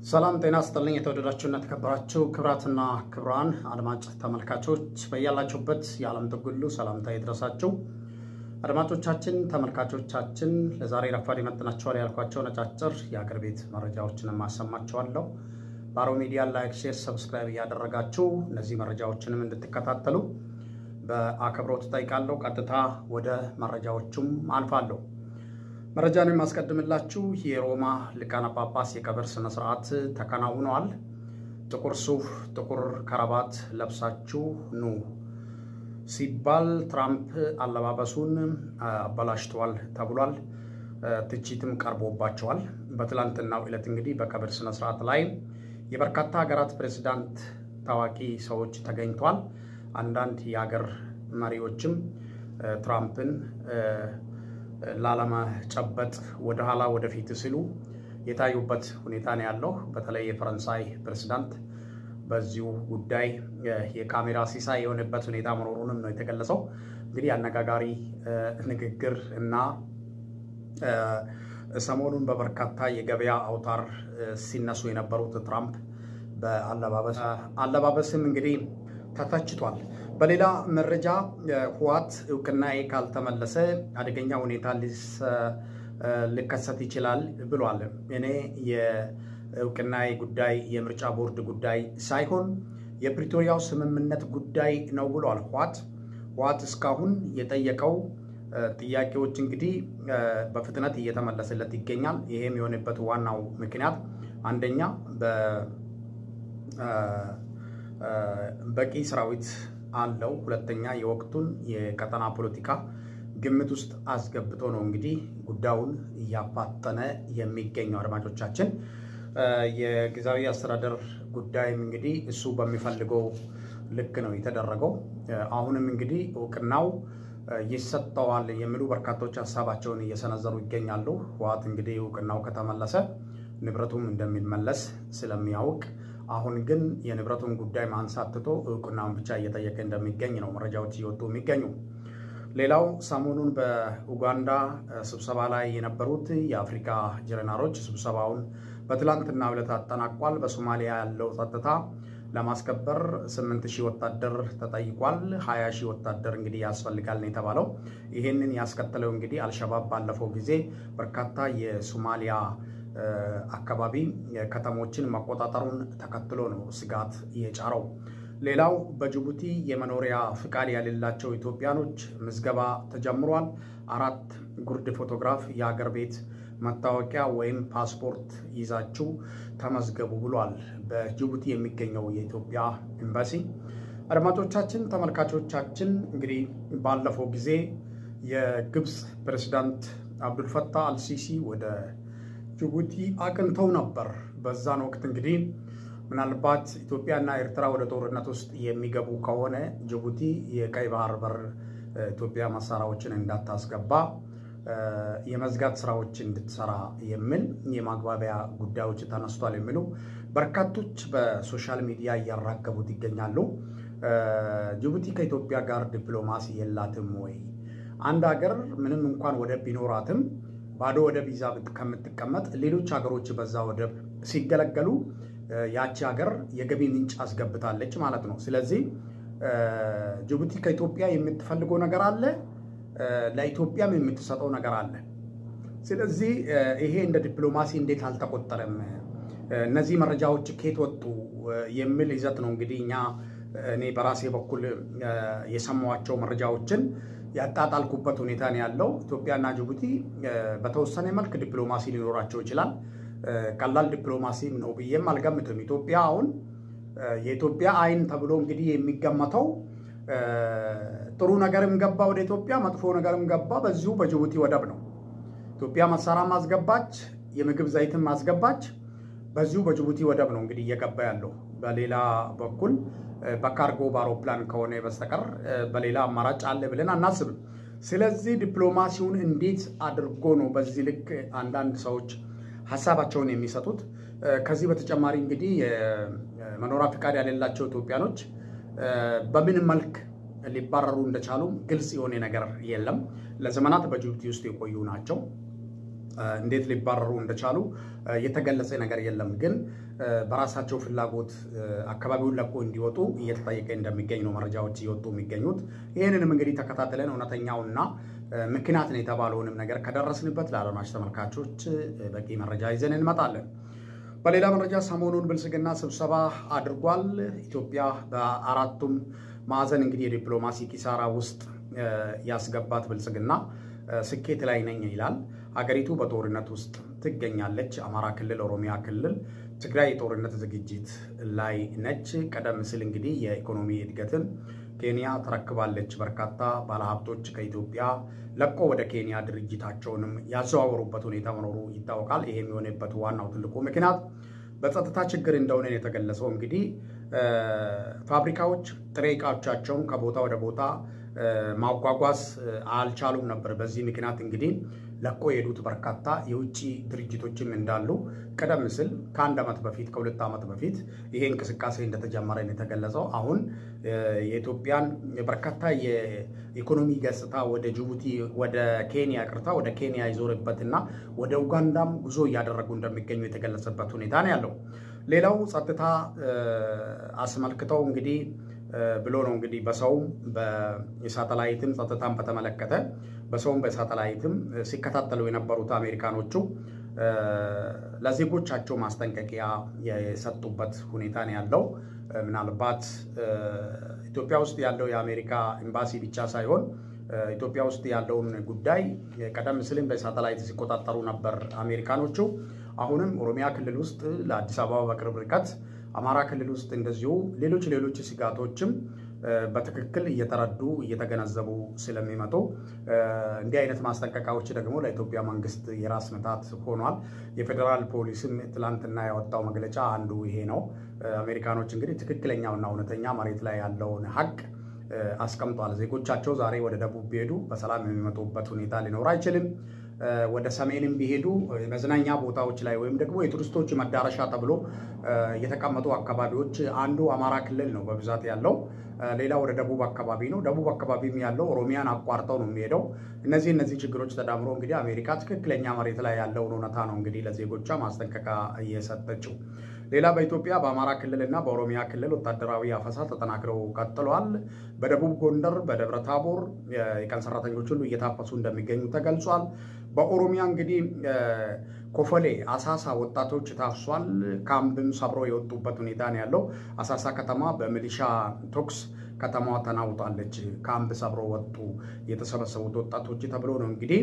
ሰላም ጤና ይስጥልኝ የተወደዳችሁና ተከበራችሁ ክብራትና ክብራን አድማጭ ተመልካቾች በእያላችሁበት የዓለም ጥግ ሁሉ ሰላምታ ይድረሳችሁ። አድማጮቻችን ተመልካቾቻችን ለዛሬ ረፋድ ይመጥናችኋል ያልኳቸው ነጫጭር የአገር ቤት መረጃዎችን ማሰማችኋለሁ። ባሮ ሚዲያ ላይክ፣ ሼር፣ ሰብስክራይብ ያደረጋችሁ እነዚህ መረጃዎችንም እንድትከታተሉ በአክብሮት ጠይቃለሁ። ቀጥታ ወደ መረጃዎቹም አልፋለሁ። መረጃን ማስቀድምላችሁ የሮማ ሊቃነ ጳጳስ የቀብር ስነ ስርዓት ተከናውኗል። ጥቁር ሱፍ ጥቁር ከረባት ለብሳችሁ ኑ ሲባል ትራምፕ አለባበሱን አበላሽቷል ተብሏል። ትችትም ቀርቦባቸዋል። በትላንትናው ዕለት እንግዲህ በቀብር ስነ ስርዓት ላይ የበርካታ ሀገራት ፕሬዝዳንት ታዋቂ ሰዎች ተገኝተዋል። አንዳንድ የሀገር መሪዎችም ትራምፕን ላላማ ጨበጥ ወደ ኋላ ወደፊት ሲሉ የታዩበት ሁኔታ ነው ያለው። በተለይ የፈረንሳይ ፕሬዝዳንት በዚሁ ጉዳይ የካሜራ ሲሳይ የሆነበት ሁኔታ መኖሩንም ነው የተገለጸው። እንግዲህ አነጋጋሪ ንግግር እና ሰሞኑን በበርካታ የገበያ አውታር ሲነሱ የነበሩት ትራምፕ በአለባበስም እንግዲህ ተተችቷል። በሌላ መረጃ ህወሓት እውቅናዬ ካልተመለሰ አደገኛ ሁኔታ ሊከሰት ይችላል ብሏል። እኔ የእውቅናዬ ጉዳይ የምርጫ ቦርድ ጉዳይ ሳይሆን የፕሪቶሪያው ስምምነት ጉዳይ ነው ብሏል። ህወሓት እስካሁን የጠየቀው ጥያቄዎች እንግዲህ በፍጥነት እየተመለሰለት ይገኛል። ይሄም የሆነበት ዋናው ምክንያት አንደኛ በቂ ሰራዊት አለው፣ ሁለተኛ የወቅቱን የቀጠና ፖለቲካ ግምት ውስጥ አስገብቶ ነው እንግዲህ ጉዳዩን እያፋጠነ የሚገኘው። አድማጮቻችን የጊዜያዊ አስተዳደር ጉዳይም እንግዲህ እሱ በሚፈልገው ልክ ነው የተደረገው። አሁንም እንግዲህ እውቅናው ይሰጠዋል የሚሉ በርካቶች ሐሳባቸውን እየሰነዘሩ ይገኛሉ። ህወሓት እንግዲህ እውቅናው ከተመለሰ ንብረቱም እንደሚመለስ ስለሚያውቅ አሁን ግን የንብረቱን ጉዳይ ማንሳት ትቶ እውቅናውን ብቻ እየጠየቀ እንደሚገኝ ነው መረጃዎች እየወጡ የሚገኙ። ሌላው ሰሞኑን በኡጋንዳ ስብሰባ ላይ የነበሩት የአፍሪካ ጀነራሎች ስብሰባውን በትላንትናው ዕለት አጠናቋል። በሶማሊያ ያለው ጸጥታ ለማስከበር 8000 ወታደር ተጠይቋል። 20000 ወታደር እንግዲህ ያስፈልጋል ነው የተባለው። ይሄንን ያስከተለው እንግዲህ አልሸባብ ባለፈው ጊዜ በርካታ የሶማሊያ አካባቢ ከተሞችን መቆጣጠሩን ተከትሎ ነው ስጋት የጫረው። ሌላው በጅቡቲ የመኖሪያ ፍቃድ ያሌላቸው ኢትዮጵያኖች ምዝገባ ተጀምሯል። 4 ጉርድ ፎቶግራፍ የሀገር ቤት መታወቂያ ወይም ፓስፖርት ይዛችሁ ተመዝገቡ ብሏል በጅቡቲ የሚገኘው የኢትዮጵያ ኤምባሲ። አድማጮቻችን ተመልካቾቻችን እንግዲህ ባለፈው ጊዜ የግብጽ ፕሬዝዳንት አብዱልፈታህ አልሲሲ ወደ ጅቡቲ አቅንተው ነበር። በዛን ወቅት እንግዲህ ምናልባት ኢትዮጵያና ኤርትራ ወደ ጦርነት ውስጥ የሚገቡ ከሆነ ጅቡቲ የቀይ ባህር በር ኢትዮጵያ መሳሪያዎችን እንዳታስገባ የመዝጋት ስራዎች እንድትሰራ የሚል የማግባቢያ ጉዳዮች ተነስቷል የሚሉ በርካቶች በሶሻል ሚዲያ እያራገቡት ይገኛሉ። ጅቡቲ ከኢትዮጵያ ጋር ዲፕሎማሲ የላትም ወይ? አንድ ሀገር ምንም እንኳን ወደብ ቢኖራትም ባዶ ወደብ ይዛ ከምትቀመጥ ሌሎች ሀገሮች በዛ ወደብ ሲገለገሉ ያቺ ሀገር የገቢ ምንጭ አስገብታለች ማለት ነው። ስለዚህ ጅቡቲ ከኢትዮጵያ የምትፈልገው ነገር አለ፣ ለኢትዮጵያም የምትሰጠው ነገር አለ። ስለዚህ ይሄ እንደ ዲፕሎማሲ እንዴት አልተቆጠረም? እነዚህ መረጃዎች ከየት ወጡ የሚል ይዘት ነው እንግዲህ እኔ በራሴ በኩል የሰማኋቸው መረጃዎችን ያጣጣልኩበት ሁኔታ ነው ያለው። ኢትዮጵያና ጅቡቲ በተወሰነ መልክ ዲፕሎማሲ ሊኖራቸው ይችላል። ቀላል ዲፕሎማሲ ነው ብዬም አልገምትም። ኢትዮጵያ አሁን የኢትዮጵያ አይን ተብሎ እንግዲህ የሚገመተው ጥሩ ነገርም ገባ ወደ ኢትዮጵያ፣ መጥፎ ነገርም ገባ በዚሁ በጅቡቲ ወደብ ነው። ኢትዮጵያ መሳሪያ ማስገባች፣ የምግብ ዘይትን ማስገባች በዚሁ በጅቡቲ ወደብ ነው እንግዲህ እየገባ ያለው። በሌላ በኩል በካርጎ በአውሮፕላን ከሆነ በስተቀር በሌላ አማራጭ አለ ብለን አናስብም። ስለዚህ ዲፕሎማሲውን እንዴት አድርጎ ነው በዚህ ልክ አንዳንድ ሰዎች ሐሳባቸውን የሚሰጡት? ከዚህ በተጨማሪ እንግዲህ የመኖሪያ ፍቃድ ያሌላቸው ኢትዮጵያኖች በምን መልክ ሊባረሩ እንደቻሉ ግልጽ የሆነ ነገር የለም። ለዘመናት በጅቡቲ ውስጥ የቆዩ ናቸው። እንዴት ሊባረሩ እንደቻሉ የተገለጸ ነገር የለም። ግን በራሳቸው ፍላጎት አካባቢውን ለቆ እንዲወጡ እየተጠየቀ እንደሚገኝ ነው መረጃዎች እየወጡ የሚገኙት። ይህንንም እንግዲህ ተከታትለን እውነተኛውና ምክንያት ነው የተባለውንም ነገር ከደረስንበት ለአድማጭ ተመልካቾች በቂ መረጃ ይዘን እንመጣለን። በሌላ መረጃ ሰሞኑን ብልጽግና ስብሰባ አድርጓል። ኢትዮጵያ በአራቱም ማዕዘን እንግዲህ የዲፕሎማሲ ኪሳራ ውስጥ ያስገባት ብልጽግና ስኬት ላይ ነኝ ይላል። ሀገሪቱ በጦርነት ውስጥ ትገኛለች። አማራ ክልል፣ ኦሮሚያ ክልል፣ ትግራይ የጦርነት ዝግጅት ላይ ነች። ቀደም ሲል እንግዲህ የኢኮኖሚ እድገትን ኬንያ ተረክባለች። በርካታ ባለሀብቶች ከኢትዮጵያ ለቆ ወደ ኬንያ ድርጅታቸውንም ያዘዋወሩበት ሁኔታ መኖሩ ይታወቃል። ይሄ የሚሆንበት ዋናው ትልቁ ምክንያት በጸጥታ ችግር እንደሆነ የተገለጸው እንግዲህ ፋብሪካዎች ጥሬ ዕቃዎቻቸውን ከቦታ ወደ ቦታ ማጓጓዝ አልቻሉም ነበር። በዚህ ምክንያት እንግዲህ ለቆ የሄዱት በርካታ የውጭ ድርጅቶችም እንዳሉ ቀደም ሲል ከአንድ ዓመት በፊት ከሁለት ዓመት በፊት ይሄ እንቅስቃሴ እንደተጀመረ የተገለጸው አሁን የኢትዮጵያን በርካታ የኢኮኖሚ ገጽታ ወደ ጅቡቲ ወደ ኬንያ ወደ ኬንያ ይዞርበትና ወደ ኡጋንዳም ጉዞ እያደረጉ እንደሚገኙ የተገለጸበት ሁኔታ ነው ያለው። ሌላው ጸጥታ አስመልክተው እንግዲህ ብሎ ነው እንግዲህ በሰውም በሳተላይትም ጸጥታን በተመለከተ በሰውም በሳተላይትም ሲከታተሉ የነበሩት አሜሪካኖቹ ለዜጎቻቸው ማስጠንቀቂያ የሰጡበት ሁኔታ ነው ያለው። ምናልባት ኢትዮጵያ ውስጥ ያለው የአሜሪካ ኤምባሲ ብቻ ሳይሆን ኢትዮጵያ ውስጥ ያለውን ጉዳይ ቀደም ሲልም በሳተላይት ሲቆጣጠሩ ነበር አሜሪካኖቹ። አሁንም ኦሮሚያ ክልል ውስጥ ለአዲስ አበባ በቅርብ ርቀት አማራ ክልል ውስጥ እንደዚሁ ሌሎች ስጋቶችም በትክክል እየተረዱ እየተገነዘቡ ስለሚመጡ እንዲህ አይነት ማስጠንቀቂያዎች ደግሞ ለኢትዮጵያ መንግስት የራስ ምታት ሆኗል። የፌደራል ፖሊስም ትላንትና ያወጣው መግለጫ አንዱ ይሄ ነው። አሜሪካኖች እንግዲህ ትክክለኛውና እውነተኛ መሬት ላይ ያለውን ሀቅ አስቀምጧል። ዜጎቻቸው ዛሬ ወደ ደቡብ ቢሄዱ በሰላም የሚመጡበት ሁኔታ ሊኖር አይችልም። ወደ ሰሜንም ቢሄዱ መዝናኛ ቦታዎች ላይ ወይም ደግሞ የቱሪስቶች መዳረሻ ተብሎ የተቀመጡ አካባቢዎች አንዱ አማራ ክልል ነው በብዛት ያለው። ሌላ ወደ ደቡብ አካባቢ ነው። ደቡብ አካባቢም ያለው ኦሮሚያን አቋርጠው ነው የሚሄደው። እነዚህ ችግሮች ተዳምሮ እንግዲህ አሜሪካ ትክክለኛ መሬት ላይ ያለውን እውነታ ነው እንግዲህ ለዜጎቿ ማስጠንቀቂያ እየሰጠችው። ሌላ በኢትዮጵያ በአማራ ክልልና በኦሮሚያ ክልል ወታደራዊ አፈሳ ተጠናክረው ቀጥሏል። በደቡብ ጎንደር፣ በደብረ ታቦር የቀን ሰራተኞች ሁሉ እየታፈሱ እንደሚገኙ ተገልጿል። በኦሮሚያ እንግዲህ ኮፈሌ አሳሳ ወጣቶች ታፍሷል። ካምፕም ሰብሮ የወጡበት ሁኔታ ነው ያለው። አሳሳ ከተማ በሚሊሻ ቶክስ ከተማዋ ተናውጣለች። ካምፕ ሰብሮ ወጡ የተሰበሰቡት ወጣቶች ተብሎ ነው እንግዲህ።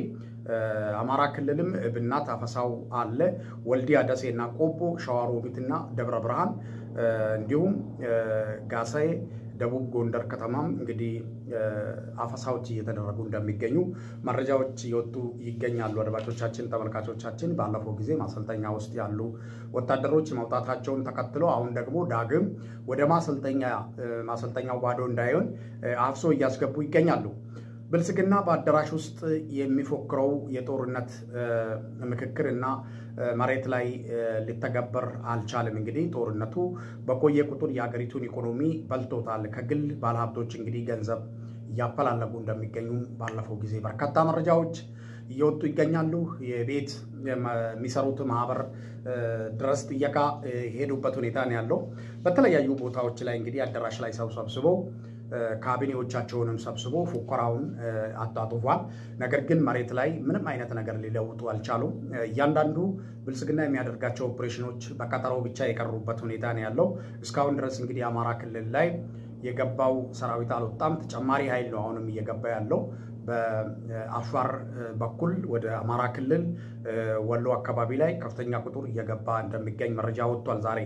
አማራ ክልልም ብናት አፈሳው አለ። ወልዲያ፣ ደሴና ቆቦ፣ ሸዋሮቢትና ደብረ ብርሃን እንዲሁም ጋሳዬ ደቡብ ጎንደር ከተማም እንግዲህ አፈሳዎች እየተደረጉ እንደሚገኙ መረጃዎች ይወጡ ይገኛሉ። አድማጮቻችን፣ ተመልካቾቻችን ባለፈው ጊዜ ማሰልጠኛ ውስጥ ያሉ ወታደሮች መውጣታቸውን ተከትሎ አሁን ደግሞ ዳግም ወደ ማሰልጠኛው ባዶ እንዳይሆን አፍሶ እያስገቡ ይገኛሉ። ብልጽግና በአዳራሽ ውስጥ የሚፎክረው የጦርነት ምክክርና መሬት ላይ ሊተገበር አልቻለም። እንግዲህ ጦርነቱ በቆየ ቁጥር የሀገሪቱን ኢኮኖሚ በልቶታል። ከግል ባለሀብቶች እንግዲህ ገንዘብ እያፈላለጉ እንደሚገኙ ባለፈው ጊዜ በርካታ መረጃዎች እየወጡ ይገኛሉ። የቤት የሚሰሩት ማህበር ድረስ ጥየቃ ሄዱበት ሁኔታ ነው ያለው። በተለያዩ ቦታዎች ላይ እንግዲህ አዳራሽ ላይ ሰው ሰብስበው ካቢኔዎቻቸውንም ሰብስቦ ፉከራውን አጣጥፏል። ነገር ግን መሬት ላይ ምንም አይነት ነገር ሊለውጡ አልቻሉም። እያንዳንዱ ብልጽግና የሚያደርጋቸው ኦፕሬሽኖች በቀጠሮ ብቻ የቀሩበት ሁኔታ ነው ያለው። እስካሁን ድረስ እንግዲህ አማራ ክልል ላይ የገባው ሰራዊት አልወጣም። ተጨማሪ ኃይል ነው አሁንም እየገባ ያለው። በአፋር በኩል ወደ አማራ ክልል ወሎ አካባቢ ላይ ከፍተኛ ቁጥር እየገባ እንደሚገኝ መረጃ ወጥቷል ዛሬ።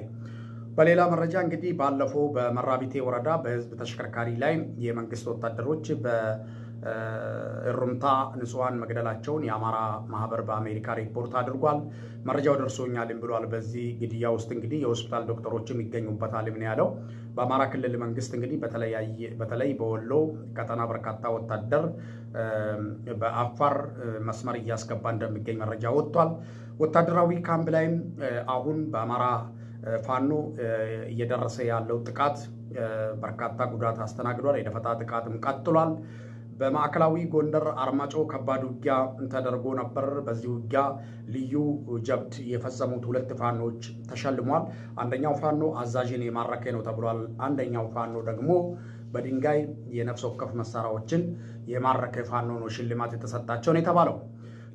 በሌላ መረጃ እንግዲህ ባለፈው በመራቢቴ ወረዳ በህዝብ ተሽከርካሪ ላይ የመንግስት ወታደሮች በእሩምታ ንጹሃን መግደላቸውን የአማራ ማህበር በአሜሪካ ሪፖርት አድርጓል። መረጃው ደርሶኛልም ብሏል። በዚህ ግድያ ውስጥ እንግዲህ የሆስፒታል ዶክተሮችም ይገኙበታል ምን ያለው። በአማራ ክልል መንግስት እንግዲህ በተለይ በወሎ ቀጠና በርካታ ወታደር በአፋር መስመር እያስገባ እንደሚገኝ መረጃ ወጥቷል። ወታደራዊ ካምፕ ላይም አሁን በአማራ ፋኖ እየደረሰ ያለው ጥቃት በርካታ ጉዳት አስተናግዷል። የደፈጣ ጥቃትም ቀጥሏል። በማዕከላዊ ጎንደር አርማጮ ከባድ ውጊያ ተደርጎ ነበር። በዚህ ውጊያ ልዩ ጀብድ የፈጸሙት ሁለት ፋኖች ተሸልሟል። አንደኛው ፋኖ አዛዥን የማረከ ነው ተብሏል። አንደኛው ፋኖ ደግሞ በድንጋይ የነፍስ ወከፍ መሳሪያዎችን የማረከ ፋኖ ነው ሽልማት የተሰጣቸው ነው የተባለው።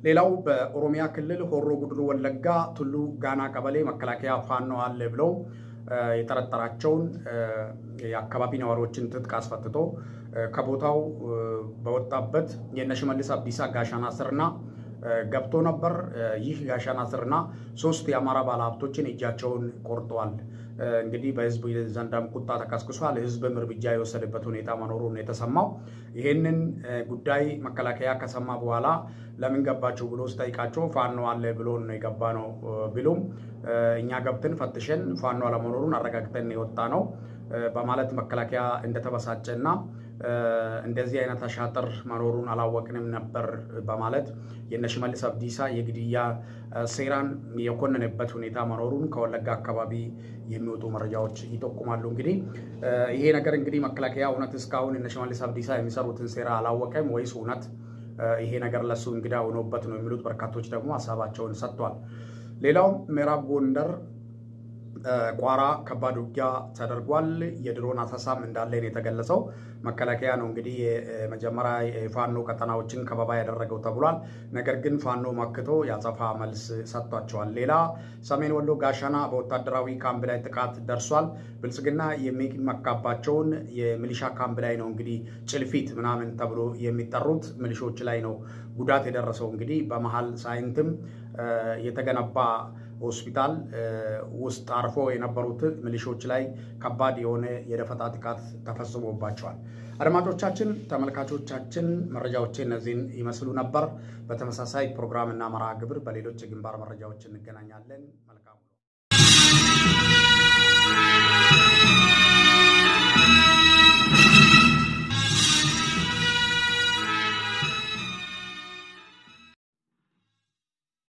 ሌላው በኦሮሚያ ክልል ሆሮ ጉድሩ ወለጋ ቱሉ ጋና ቀበሌ መከላከያ ፋኖ አለ ብለው የጠረጠራቸውን የአካባቢ ነዋሪዎችን ትጥቅ አስፈትቶ ከቦታው በወጣበት የነሽመልስ አብዲሳ ጋሻና ስርና ገብቶ ነበር። ይህ ጋሻና ስርና 3 የአማራ ባለሀብቶችን እጃቸውን ቆርጠዋል። እንግዲህ በህዝብ ዘንድም ቁጣ ተቀስቅሷል። ህዝብም እርምጃ የወሰደበት ሁኔታ መኖሩን የተሰማው። ይሄንን ጉዳይ መከላከያ ከሰማ በኋላ ለምን ገባችሁ ብሎ ሲጠይቃቸው ፋኖ አለ ብሎ ነው የገባ ነው ቢሉም እኛ ገብተን ፈትሸን ፋኖ አለመኖሩን አረጋግጠን የወጣ ነው በማለት መከላከያ እንደተበሳጨና እንደዚህ አይነት አሻጥር መኖሩን አላወቅንም ነበር በማለት የነሽመልስ አብዲሳ የግድያ ሴራን የኮነነበት ሁኔታ መኖሩን ከወለጋ አካባቢ የሚወጡ መረጃዎች ይጠቁማሉ። እንግዲህ ይሄ ነገር እንግዲህ መከላከያ እውነት እስካሁን የነሽመልስ አብዲሳ የሚሰሩትን ሴራ አላወቀም ወይስ እውነት ይሄ ነገር ለሱ እንግዳ ሆኖበት ነው የሚሉት በርካቶች ደግሞ ሐሳባቸውን ሰጥቷል። ሌላው ምዕራብ ጎንደር ቋራ ከባድ ውጊያ ተደርጓል። የድሮን አሰሳም እንዳለ ነው የተገለጸው። መከላከያ ነው እንግዲህ መጀመሪያ የፋኖ ቀጠናዎችን ከበባ ያደረገው ተብሏል። ነገር ግን ፋኖ ማክቶ ያጸፋ መልስ ሰጥቷቸዋል። ሌላ ሰሜን ወሎ ጋሻና በወታደራዊ ካምፕ ላይ ጥቃት ደርሷል። ብልጽግና የሚመካባቸውን የሚሊሻ ካምፕ ላይ ነው እንግዲህ ጭልፊት ምናምን ተብሎ የሚጠሩት ሚሊሾች ላይ ነው ጉዳት የደረሰው። እንግዲህ በመሃል ሳይንትም የተገነባ ሆስፒታል ውስጥ አርፎ የነበሩት ሚሊሾች ላይ ከባድ የሆነ የደፈጣ ጥቃት ተፈጽሞባቸዋል። አድማጮቻችን፣ ተመልካቾቻችን መረጃዎች እነዚህን ይመስሉ ነበር። በተመሳሳይ ፕሮግራምና መርሃ ግብር በሌሎች የግንባር መረጃዎች እንገናኛለን።